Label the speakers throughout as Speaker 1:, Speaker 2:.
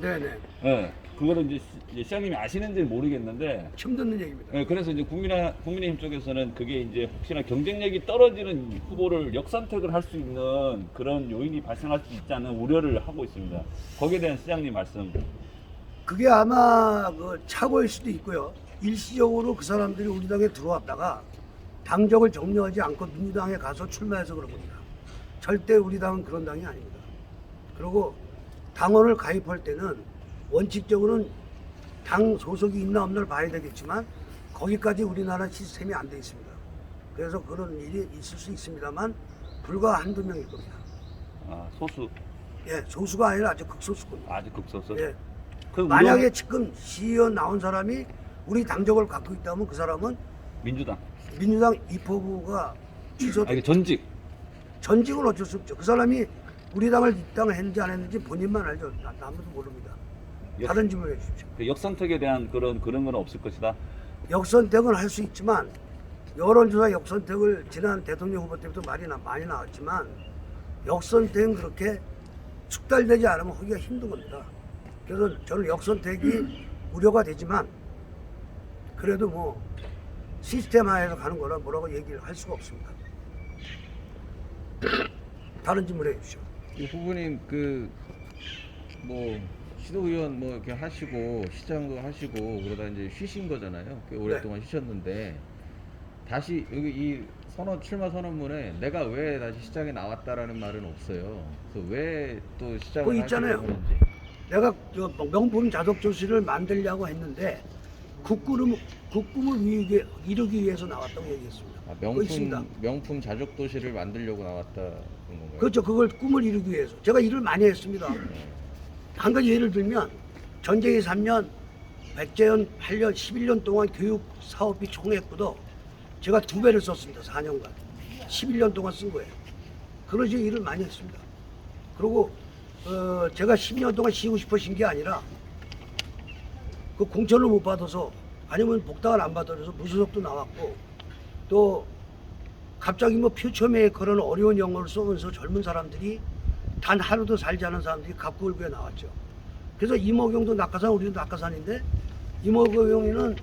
Speaker 1: 네네.
Speaker 2: 예. 그거를 이제 시장님이 아시는지 모르겠는데,
Speaker 1: 처음 듣는 얘기입니다.
Speaker 2: 예, 그래서 이제 국민의힘 쪽에서는 그게 이제 혹시나 경쟁력이 떨어지는 후보를 역선택을 할 수 있는 그런 요인이 발생할 수 있다는 우려를 하고 있습니다. 거기에 대한 시장님 말씀.
Speaker 1: 그게 아마 그 착오일 수도 있고요. 일시적으로 그 사람들이 우리 당에 들어왔다가 당적을 정리하지 않고 민주당에 가서 출마해서 그런 겁니다. 절대 우리 당은 그런 당이 아닙니다. 그리고 당원을 가입할 때는 원칙적으로는 당 소속이 있나 없나를 봐야 되겠지만 거기까지 우리나라 시스템이 안 돼 있습니다. 그래서 그런 일이 있을 수 있습니다만 불과 한두 명일 겁니다.
Speaker 2: 아, 소수.
Speaker 1: 예, 소수가 아니라 아주 극소수입니다.
Speaker 2: 아직 극소수.
Speaker 1: 예.
Speaker 2: 그
Speaker 1: 만약에 지금 시의원 나온 사람이 우리 당적을 갖고 있다면 그 사람은
Speaker 2: 민주당.
Speaker 1: 민주당 입법부가 취소돼.
Speaker 2: 이게 전직.
Speaker 1: 전직은 어쩔 수 없죠. 그 사람이 우리 당을 입당을 했는지 안 했는지 본인만 알죠. 아무도 모릅니다. 다른 질문 해주십시오.
Speaker 2: 그 역선택에 대한 그런 건 없을 것이다.
Speaker 1: 역선택은 할 수 있지만 여론조사 역선택을 지난 대통령 후보 때부터 많이 나왔지만 역선택은 그렇게 숙달되지 않으면 하기가 힘든 겁니다. 그래서 저는 역선택이 우려가 되지만 그래도 뭐 시스템 하에서 가는 거라 뭐라고 얘기를 할 수가 없습니다. 다른 질문 해주십시오.
Speaker 3: 이 후보님 그 뭐 시도의원 뭐 이렇게 하시고 시장도 하시고 그러다 이제 쉬신 거잖아요. 꽤 오랫동안 쉬셨는데 다시 여기 이 출마 선언문에 내가 왜 다시 시장에 나왔다라는 말은 없어요. 그래서 왜 또 시장을
Speaker 1: 그거 있잖아요.
Speaker 3: 하시려고 하는지.
Speaker 1: 내가 저 명품 자석 조시를 만들려고 했는데 그 꿈을 이루기 위해서 나왔다고 얘기했습니다.
Speaker 3: 아,
Speaker 1: 그거 있습니다.
Speaker 3: 명품 자족 도시를 만들려고 나왔다 그런 건가요?
Speaker 1: 그렇죠. 그걸 꿈을 이루기 위해서. 제가 일을 많이 했습니다. 한 가지 예를 들면 전쟁이 3년, 백제연 8년, 11년 동안 교육 사업비 총액보다 제가 2배를 썼습니다. 4년간. 11년 동안 쓴 거예요. 그런 식의 일을 많이 했습니다. 그리고 제가 10년 동안 쉬고 싶어 쉰 게 아니라 그 공천을 못 받아서 아니면 복당을 안 받아서 무소속도 나왔고 또 갑자기 뭐 퓨처메에 그런 어려운 영어를 쓰면서 젊은 사람들이 단 하루도 살지 않은 사람들이 갑구을교에 나왔죠. 그래서 이모경도 낙하산, 우리도 낙하산인데 이모경이는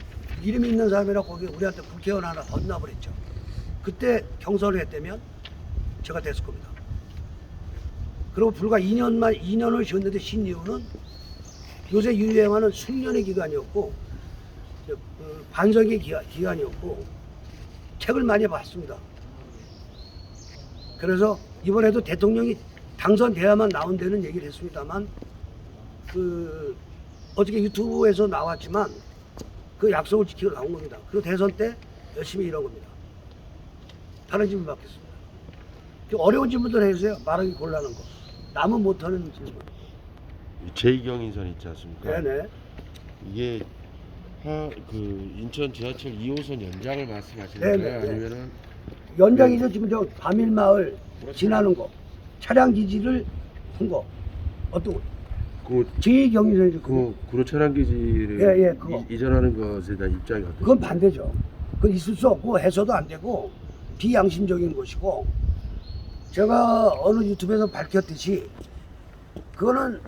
Speaker 1: 이름 있는 사람이라 거기 우리한테 국회의원 하나 헌납을 했죠. 그때 경선을 했다면 제가 됐을 겁니다. 그리고 불과 2년을 쉬었는데 쉰 이유는 요새 유행하는 숙련의 기간이었고 반성의 기간이었고 책을 많이 봤습니다. 그래서 이번에도 대통령이 당선돼야만 나온다는 얘기를 했습니다만 어저께 유튜브에서 나왔지만 그 약속을 지키고 나온 겁니다. 그리고 대선 때 열심히 일한 겁니다. 다른 질문 받겠습니다. 어려운 질문들 해주세요. 말하기 곤란한 거. 남은 못하는 질문.
Speaker 4: 제2경인선 있지 않습니까?
Speaker 1: 네네.
Speaker 4: 이게 인천 지하철 2호선 연장을 말씀하시는
Speaker 1: 네네,
Speaker 4: 거예요?
Speaker 1: 네.
Speaker 4: 아니면은
Speaker 1: 연장에서 지금 저 밤일마을 지나는 거, 차량 기지를 한 거, 어떤 거?
Speaker 4: 그
Speaker 1: 제2경인선이죠.
Speaker 4: 구로 차량 기지를
Speaker 1: 예, 그거.
Speaker 4: 이전하는 것에 대한 입장이 어떻게?
Speaker 1: 그건 반대죠. 그건 있을 수 없고 해서도 안 되고 비양심적인 것이고 제가 어느 유튜브에서 밝혔듯이 그거는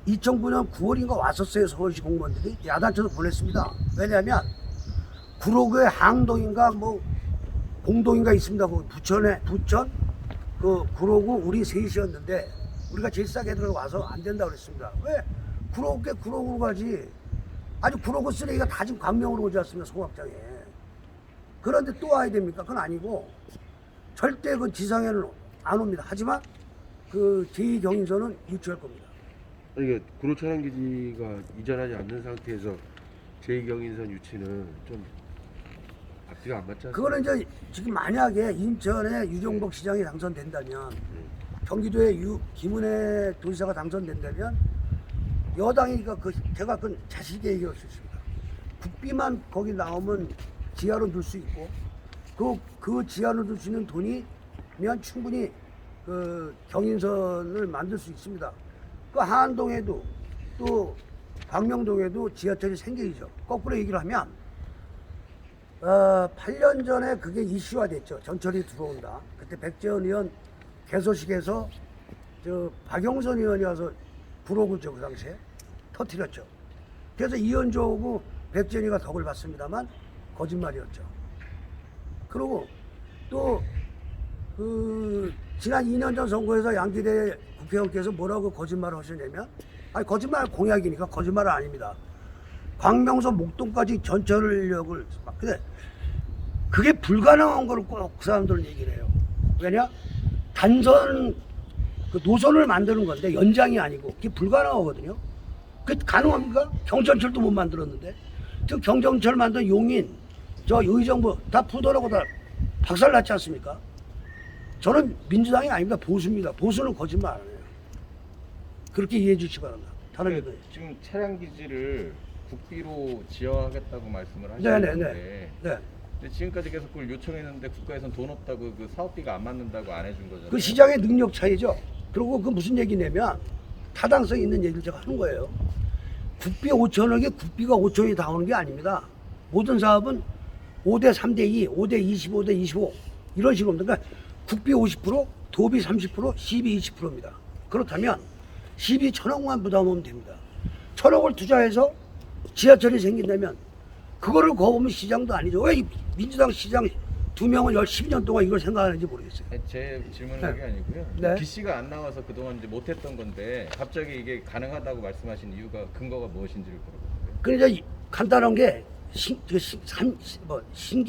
Speaker 1: 2009년 9월인가 왔었어요. 서울시 공무원들이 야단쳐서 보냈습니다. 왜냐하면 구로구에 항동인가 뭐 공동인가 있습니다. 그 부천 그 구로구 우리 셋이었는데 우리가 제일 싸게 들어와서 안 된다고 그랬습니다. 왜 구로구로 가지? 아주 구로구 쓰레기가 다 지금 광명으로 오지 않습니까? 송악장에. 그런데 또 와야 됩니까? 그건 아니고 절대 그 지상에는 안 옵니다. 하지만 그 제2경인선은 유치할 겁니다.
Speaker 4: 이게 구로 차량 기지가 이전하지 않는 상태에서 제2경인선 유치는 좀 앞뒤가 안 맞지 않습니까?
Speaker 1: 그거는 이제 지금 만약에 인천에 유종복 시장이 당선된다면 경기도에 김은혜 도지사가 당선된다면 여당이 제가 그 자신있게 얘기할 수 있습니다. 국비만 거기 나오면 지하로 둘 수 있고 그 지하로 둘 수 있는 돈이면 충분히 그 경인선을 만들 수 있습니다. 그 한동에도 또 광명동에도 지하철이 생기죠. 거꾸로 얘기를 하면 8년 전에 그게 이슈화 됐죠. 전철이 들어온다. 그때 백재현 의원 개소식에서 박영선 의원이 와서 불호구죠 그 당시에 터뜨렸죠. 그래서 이현주하고 백전이가 덕을 봤습니다만 거짓말이었죠. 그리고 또 그 지난 2년 전 선거에서 양기대 국회의원께서 뭐라고 거짓말을 하셨냐면, 아니 거짓말 공약이니까 거짓말은 아닙니다. 광명서 목동까지 전철역을 막 근데 그게 불가능한 걸 꼭 그 사람들은 얘기를 해요. 왜냐? 단선 그 노선을 만드는 건데 연장이 아니고 그게 불가능하거든요. 그게 가능합니까? 경전철도 못 만들었는데 저 경전철 만든 용인 저 의정부 다 부도라고 다 박살났지 않습니까? 저는 민주당이 아닙니다. 보수입니다. 보수는 거짓말 안 해요. 그렇게 이해해 주시기 바랍니다. 다른
Speaker 3: 그러니까
Speaker 1: 의견.
Speaker 3: 지금 차량 기지를 국비로 지어하겠다고 말씀을
Speaker 1: 네네네.
Speaker 3: 하셨는데
Speaker 1: 네.
Speaker 3: 근데 지금까지 계속 그걸 요청했는데 국가에선 돈 없다고 그 사업비가 안 맞는다고 안 해준 거잖아요.
Speaker 1: 그 시장의 능력 차이죠. 그리고 그 무슨 얘기냐면 타당성 있는 얘기를 제가 하는 거예요. 국비 5천억에 국비가 5천이 다 오는 게 아닙니다. 모든 사업은 5대 3대 2, 5대 25대 25 이런 식으로 옵니다. 그러니까 국비 50%, 도비 30%, 시비 20%입니다. 그렇다면 시비 1,000억만 부담하면 됩니다. 1,000억을 투자해서 지하철이 생긴다면 그거를 거부하면 시장도 아니죠. 왜 민주당 시장 2명은 12년 동안 이걸 생각하는지 모르겠어요.
Speaker 3: 아니, 제 질문은
Speaker 1: 네.
Speaker 3: 그게 아니고요.
Speaker 1: 네.
Speaker 3: BC가 안 나와서 그동안 이제 못했던 건데 갑자기 이게 가능하다고 말씀하신 이유가 근거가 무엇인지를 물어보고요.
Speaker 1: 그러니까 간단한 게 신기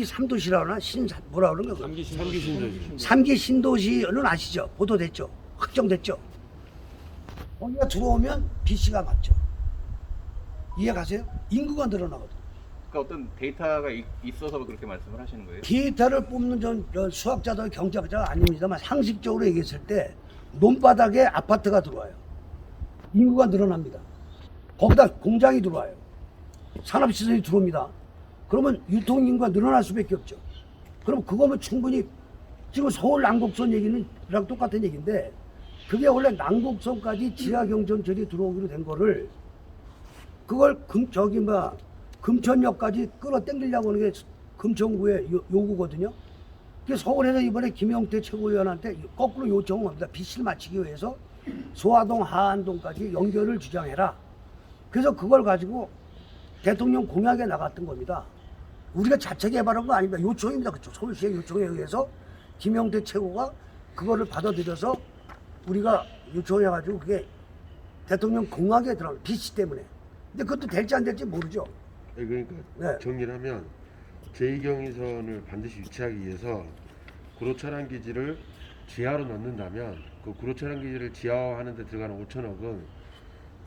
Speaker 1: 3도시라나 뭐라 그러는 거예요?
Speaker 4: 삼기 신도시.
Speaker 1: 3기 신도시는 아시죠? 보도됐죠? 확정됐죠? 거기가 들어오면 BC가 맞죠? 이해 가세요? 인구가 늘어나거든.
Speaker 3: 그러니까 어떤 데이터가 있어서 그렇게 말씀을 하시는 거예요?
Speaker 1: 데이터를 뽑는 전 수학자도 경제학자가 아닙니다만 상식적으로 얘기했을 때 논바닥에 아파트가 들어와요. 인구가 늘어납니다. 거기다 공장이 들어와요. 산업시설이 들어옵니다. 그러면 유통인구가 늘어날 수밖에 없죠. 그럼 그거면 충분히 지금 서울 남곡선 얘기는 이랑 똑같은 얘기인데 그게 원래 남곡선까지 지하경전철이 들어오기로 된 거를 그걸 금천역까지 끌어당기려고 하는 게 금천구의 요구거든요. 그게 서울에서 이번에 김영태 최고위원한테 거꾸로 요청을 합니다. 빚을 맞추기 위해서 소화동 하안동까지 연결을 주장해라. 그래서 그걸 가지고 대통령 공약에 나갔던 겁니다. 우리가 자체 개발한 거 아닙니다. 요청입니다. 그쪽 서울시의 요청에 의해서 김영태 최고가 그거를 받아들여서 우리가 요청해가지고 그게 대통령 공약에 들어가요. 빚 때문에. 근데 그것도 될지 안 될지 모르죠.
Speaker 4: 그러니까
Speaker 1: 네.
Speaker 4: 정리를 하면 제2경인선을 반드시 유치하기 위해서 구로차량 기지를 지하로 넣는다면 그 구로차량 기지를 지하화하는 데 들어가는 5천억은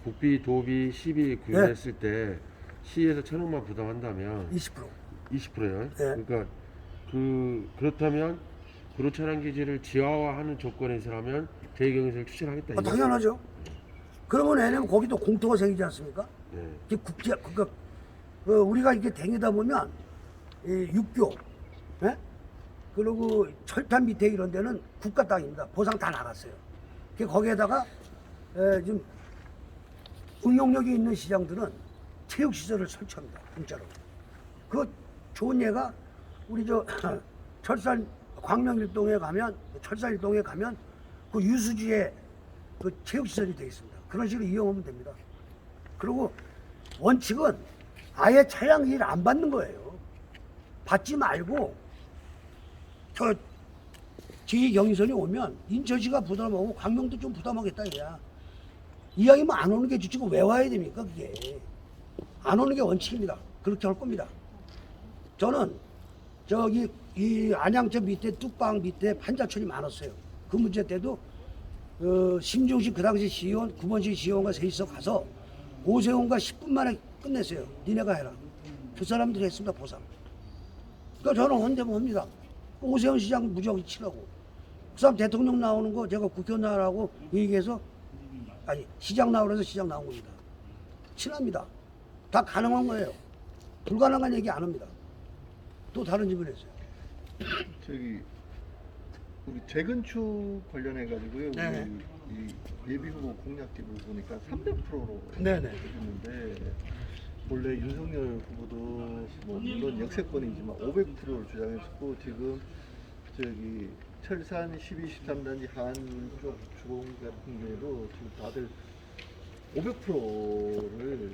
Speaker 4: 국비, 도비, 시비 구현했을 때 시에서 1,000억만 부담한다면
Speaker 1: 20%.
Speaker 4: 20%요.
Speaker 1: 네.
Speaker 4: 그러니까 그렇다면 구로차량 기지를 지하화하는 조건에서라면 제2경인선을 추진하겠다. 이거죠.
Speaker 1: 당연하죠. 그러면 얘네는 거기도 공터가 생기지 않습니까?
Speaker 4: 네.
Speaker 1: 이게 우리가 이렇게 다니다 보면 이 육교, 예? 그리고 철탑 밑에 이런 데는 국가 땅입니다. 보상 다 나갔어요. 거기에다가 좀 응용력이 있는 시장들은 체육시설을 설치합니다. 공짜로. 그 좋은 예가 우리 저 철산 광명일동에 가면 철산일동에 가면 그 유수지에 그 체육시설이 되어 있습니다. 그런 식으로 이용하면 됩니다. 그리고 원칙은 아예 차량기를 안 받는 거예요. 받지 말고 저 제2경인선이 오면 인천시가 부담하고 광명도 좀 부담하겠다 이거야. 이왕이면 안 오는 게 좋지 왜 와야 됩니까 그게. 안 오는 게 원칙입니다. 그렇게 할 겁니다. 저는 저기 이 안양저 밑에 뚝방 밑에 판자촌이 많았어요. 그 문제 때도 심중식 그 당시 시의원, 구본식 시의원과 셋이서 가서 오세훈과 10분 만에 끝냈어요. 니네가 해라. 그 사람들이 했습니다. 보상. 그러니까 저는 헌대면 합니다. 오세훈 시장 무조건 치라고. 그 사람 대통령 나오는 거 제가 국회의원 나오라고 얘기해서 아니 시장 나오라서 시장 나온 겁니다. 친합니다. 다 가능한 거예요. 불가능한 얘기 안 합니다. 또 다른 질문 했어요.
Speaker 5: 저기 우리 재건축 관련해 가지고요.
Speaker 1: 네.
Speaker 5: 이 예비 후보 공약집을 보니까 300%로
Speaker 1: 네네.
Speaker 5: 했는데 원래 윤석열 후보도 뭐 물론 역세권이지만 500%를 주장했었고 지금 저기 철산 12, 13단지 한쪽 주공 같은 경우도 지금 다들 500%를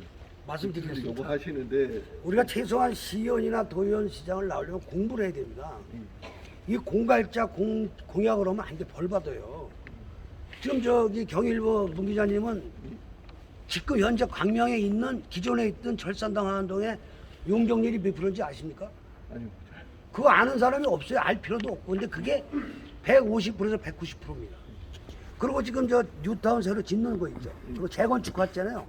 Speaker 1: 말씀드리겠습니다.
Speaker 5: 요구하시는데
Speaker 1: 우리가 최소한 시의원이나 도의원 시장을 나오려면 공부를 해야 됩니다. 이 공갈자 공약을 하면 안 돼, 벌 받아요. 지금 저기 경일보 문 기자님은 지금 현재 광명에 있는 기존에 있던 절산당 하안동에 용적률이 몇 프로인지 아십니까?
Speaker 5: 아니
Speaker 1: 그거 아는 사람이 없어요. 알 필요도 없고. 근데 그게 150%에서 190%입니다. 그리고 지금 저 뉴타운 새로 짓는 거 있죠. 그거 재건축 왔잖아요.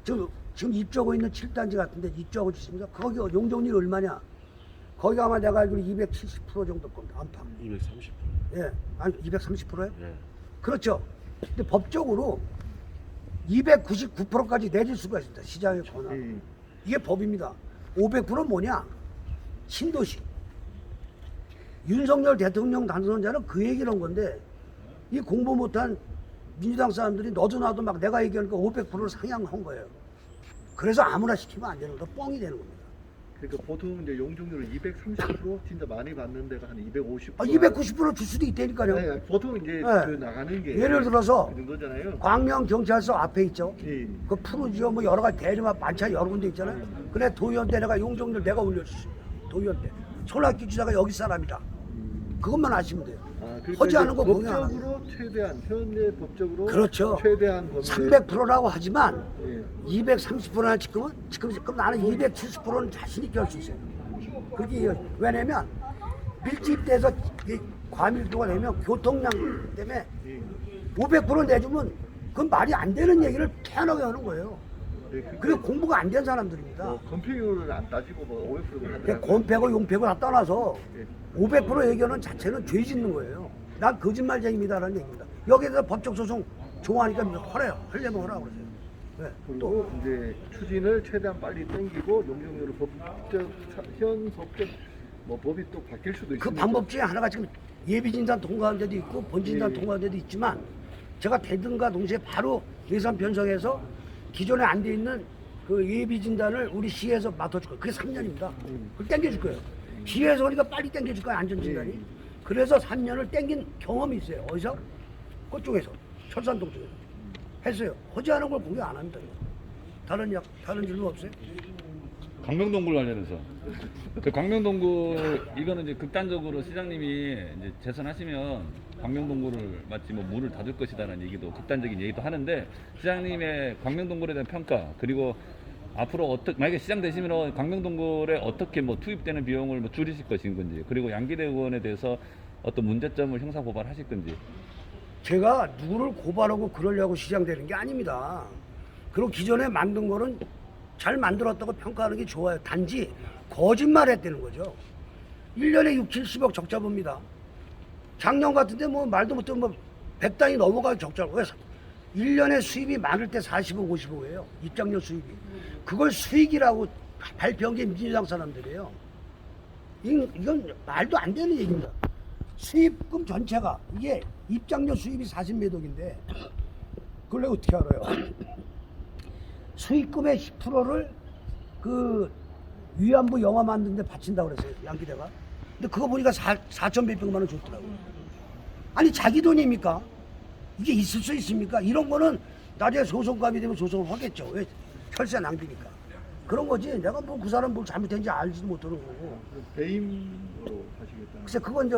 Speaker 1: 지금 입주하고 있는 7단지 같은데 입주하고 있습니다. 거기 용적률이 얼마냐? 거기가 아마 내가 알기로 270% 정도 겁니다. 안팎.
Speaker 4: 230%.
Speaker 1: 예. 아니, 230%예요?
Speaker 4: 예.
Speaker 1: 그렇죠. 근데 법적으로 299%까지 내릴 수가 있습니다. 시장의 권한. 이게 법입니다. 500%는 뭐냐? 신도시. 윤석열 대통령 당선자는 그 얘기를 한 건데 이 공부 못한 민주당 사람들이 너도 나도 막 내가 얘기하니까 500%를 상향한 거예요. 그래서 아무나 시키면 안 되는 거, 뻥이 되는 겁니다.
Speaker 5: 그러니까 보통 이제 용적률을 230% 진짜 많이 받는 데가 한 250%.
Speaker 1: 290% 줄 수도 있다니까요.
Speaker 5: 네, 보통 이제
Speaker 1: 네.
Speaker 5: 그 나가는 게
Speaker 1: 예를 들어서
Speaker 5: 그 정도잖아요.
Speaker 1: 광명 경찰서 앞에 있죠.
Speaker 5: 예.
Speaker 1: 그 푸르지오 뭐 여러 가지 대리만 만차 여러 군데 있잖아요. 그래 도의원 때 내가 용적률 내가 올려줬습니다. 도의원 때. 손학규 지사가 여기 사람이다. 그것만 아시면 돼요.
Speaker 5: 그러니까
Speaker 1: 허지하는 거
Speaker 5: 이제
Speaker 1: 공유 안 합니다.
Speaker 5: 법적으로 최대한 현재 법적으로
Speaker 1: 그렇죠.
Speaker 5: 최대한 범위
Speaker 1: 300%라고 하지만
Speaker 5: 예.
Speaker 1: 230%나 지금 나는 270%는 자신 있게 할 수 있어요. 그게 왜냐면 밀집돼서 과밀도가 되면 교통량 때문에 500% 내주면 그건 말이 안 되는 얘기를 태어나게 하는 거예요.
Speaker 5: 예,
Speaker 1: 그게 공부가 안 된 사람들입니다.
Speaker 5: 건폐율을 안 따지고 뭐 500%를
Speaker 1: 그냥
Speaker 5: 하더라고요.
Speaker 1: 건패고 용패고 다 떠나서
Speaker 5: 예.
Speaker 1: 500% 얘기하는 자체는 죄 짓는 거예요. 난 거짓말쟁입니다라는 얘기입니다. 여기에서 법적 소송 좋아하니까 허래요. 하려면 하라고 그러세요. 네. 또
Speaker 5: 그리고 이제 추진을 최대한 빨리 당기고 용적률을 현 법적 뭐 법이 또 바뀔 수도 있습니다.
Speaker 1: 그 방법 중에 하나가 지금 예비진단 통과한 데도 있고 본진단
Speaker 5: 예.
Speaker 1: 통과한 데도 있지만 제가 되든가 동시에 바로 예산 편성해서 기존에 안 돼 있는 그 예비진단을 우리 시에서 맡아줄 거예요. 그게 3년입니다. 그걸 땡겨줄 거예요. 시에서 그러니까 빨리 땡겨줄 거예요. 안전진단이. 그래서 3년을 땡긴 경험이 있어요. 어디서? 그쪽에서. 철산동 쪽에서. 했어요. 허지하는 걸 공개 안 합니다. 이거. 다른 질문 없어요?
Speaker 2: 광명동굴 관련해서 그 광명동굴 이거는 이제 극단적으로 시장님이 이제 재선하시면 광명동굴을 마치 뭐 문을 닫을 것이다라는 얘기도 극단적인 얘기도 하는데 시장님의 광명동굴에 대한 평가 그리고 앞으로 만약에 시장 되시면 광명동굴에 어떻게 뭐 투입되는 비용을 뭐 줄이실 것인 건지 그리고 양기대 의원에 대해서 어떤 문제점을 형사 고발하실 건지.
Speaker 1: 제가 누구를 고발하고 그러려고 시장되는 게 아닙니다. 그리고 기존에 만든 거는 잘 만들었다고 평가하는 게 좋아요. 단지 거짓말 했다는 거죠. 1년에 6, 70억 적자 봅니다. 작년 같은데 뭐 말도 못하면 뭐 100단위 넘어가요 적자로. 왜? 1년에 수입이 많을 때 40억, 50억이에요. 입장료 수입이. 그걸 수익이라고 발표한 게 민주당 사람들이에요. 이건 말도 안 되는 얘기입니다. 수입금 전체가 이게 입장료 수입이 40몇 억인데 그걸 내가 어떻게 알아요? 수입금의 10%를 그 위안부 영화 만드는데 바친다고 그랬어요. 양기대가. 근데 그거 보니까 4,100만 원 줬더라고요. 아니 자기 돈입니까? 이게 있을 수 있습니까? 이런 거는 나중에 소송감이 되면 소송을 하겠죠. 왜? 혈세 낭비니까. 그런 거지. 내가 뭐 그 사람 뭘 잘못했는지 알지도 못하는 거고.
Speaker 5: 배임으로 하시겠다.
Speaker 1: 글쎄 그건 이제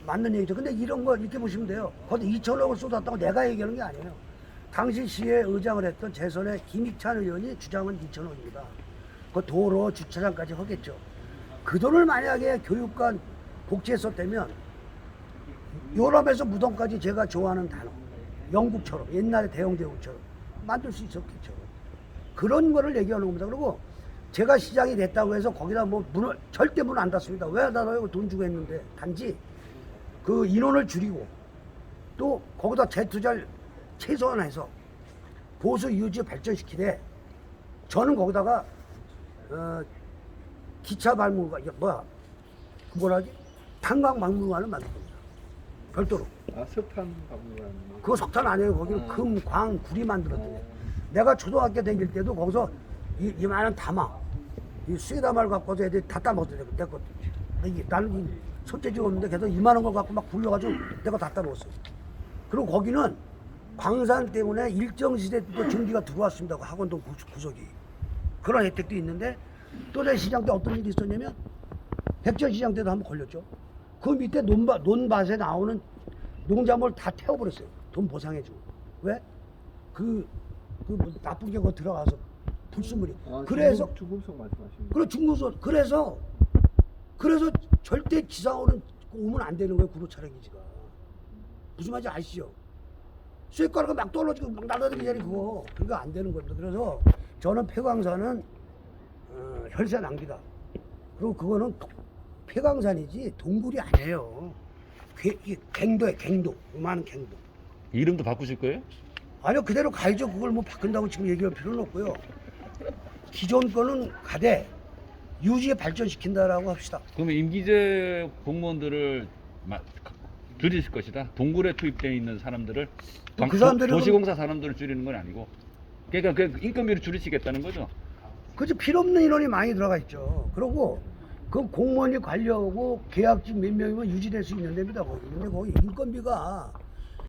Speaker 1: 맞는 얘기죠. 근데 이런 거 이렇게 보시면 돼요. 거기 2천억을 쏟았다고 내가 얘기하는 게 아니에요. 당시 시에 의장을 했던 재선의 김익찬 의원이 주장은 2천억입니다. 그 도로 주차장까지 하겠죠. 그 돈을 만약에 교육관 복지에 썼다면 유럽에서 무덤까지 제가 좋아하는 단어 영국처럼 옛날에 대영제국처럼 만들 수 있었겠죠. 그런 거를 얘기하는 겁니다. 그리고 제가 시장이 됐다고 해서 거기다 뭐 문을 절대 문 안 닫습니다. 왜 닫아요? 돈 주고 했는데. 단지 그 인원을 줄이고 또 거기다 재투자를 최소한해서 보수 이유지 발전시키되 저는 거기다가 기차 박물관 뭐라지? 탄광 박물관을 만들 겁니다. 별도로.
Speaker 5: 석탄 박물관.
Speaker 1: 그거 석탄 아니에요. 거기는 금, 광, 구리 만들었대요. 내가 초등학교 다닐 때도 거기서 이만한 담아, 이 쇠다마를 갖고서 애들이 다 따먹었어요. 내 거. 나는 손재주가 없는데 계속 이만한 걸 갖고 막 굴려가지고 내가 다 따먹었어요. 그리고 거기는 광산 때문에 일정 시대 또 전기가 들어왔습니다. 그 학원동 구석이. 그런 혜택도 있는데 또래 시장 때 어떤 일이 있었냐면 백전 시장 때도 한번 걸렸죠. 그 밑에 논밭에 나오는 농작물 다 태워버렸어요. 돈 보상해주고. 왜? 뭐 나쁜 게 거 들어가서 불순물이. 그래서
Speaker 5: 중금속 말씀하시는
Speaker 1: 그래 중국서 그래서 절대 지상으로는 오면 안 되는 거예요. 구로 촬영 기지가. 무슨 말인지 아시죠? 쇠가루가 막 떨어지고 막 날아다니기 전에 그거 안 되는 겁니다. 그래서 저는 폐광산은 혈세 낭비다. 그리고 그거는 폐광산이지 동굴이 아니에요. 갱도예요. 갱도. 많은 갱도.
Speaker 2: 이름도 바꾸실 거예요?
Speaker 1: 아니요, 그대로 가야죠. 그걸 뭐 바꾼다고 지금 얘기할 필요는 없고요. 기존 거는 가되 유지에 발전시킨다라고 합시다.
Speaker 2: 그러면 임기제 공무원들을 줄이실 것이다. 동굴에 투입되어 있는 사람들을
Speaker 1: 그 사람들은
Speaker 2: 도시공사 사람들을 줄이는 건 아니고, 그러니까 그 인건비를 줄이시겠다는 거죠.
Speaker 1: 그죠. 필요 없는 인원이 많이 들어가 있죠. 그리고 그 공무원이 관리하고 계약직 몇 명이면 유지될 수 있는 데입니다. 거기. 근데 거기 인건비가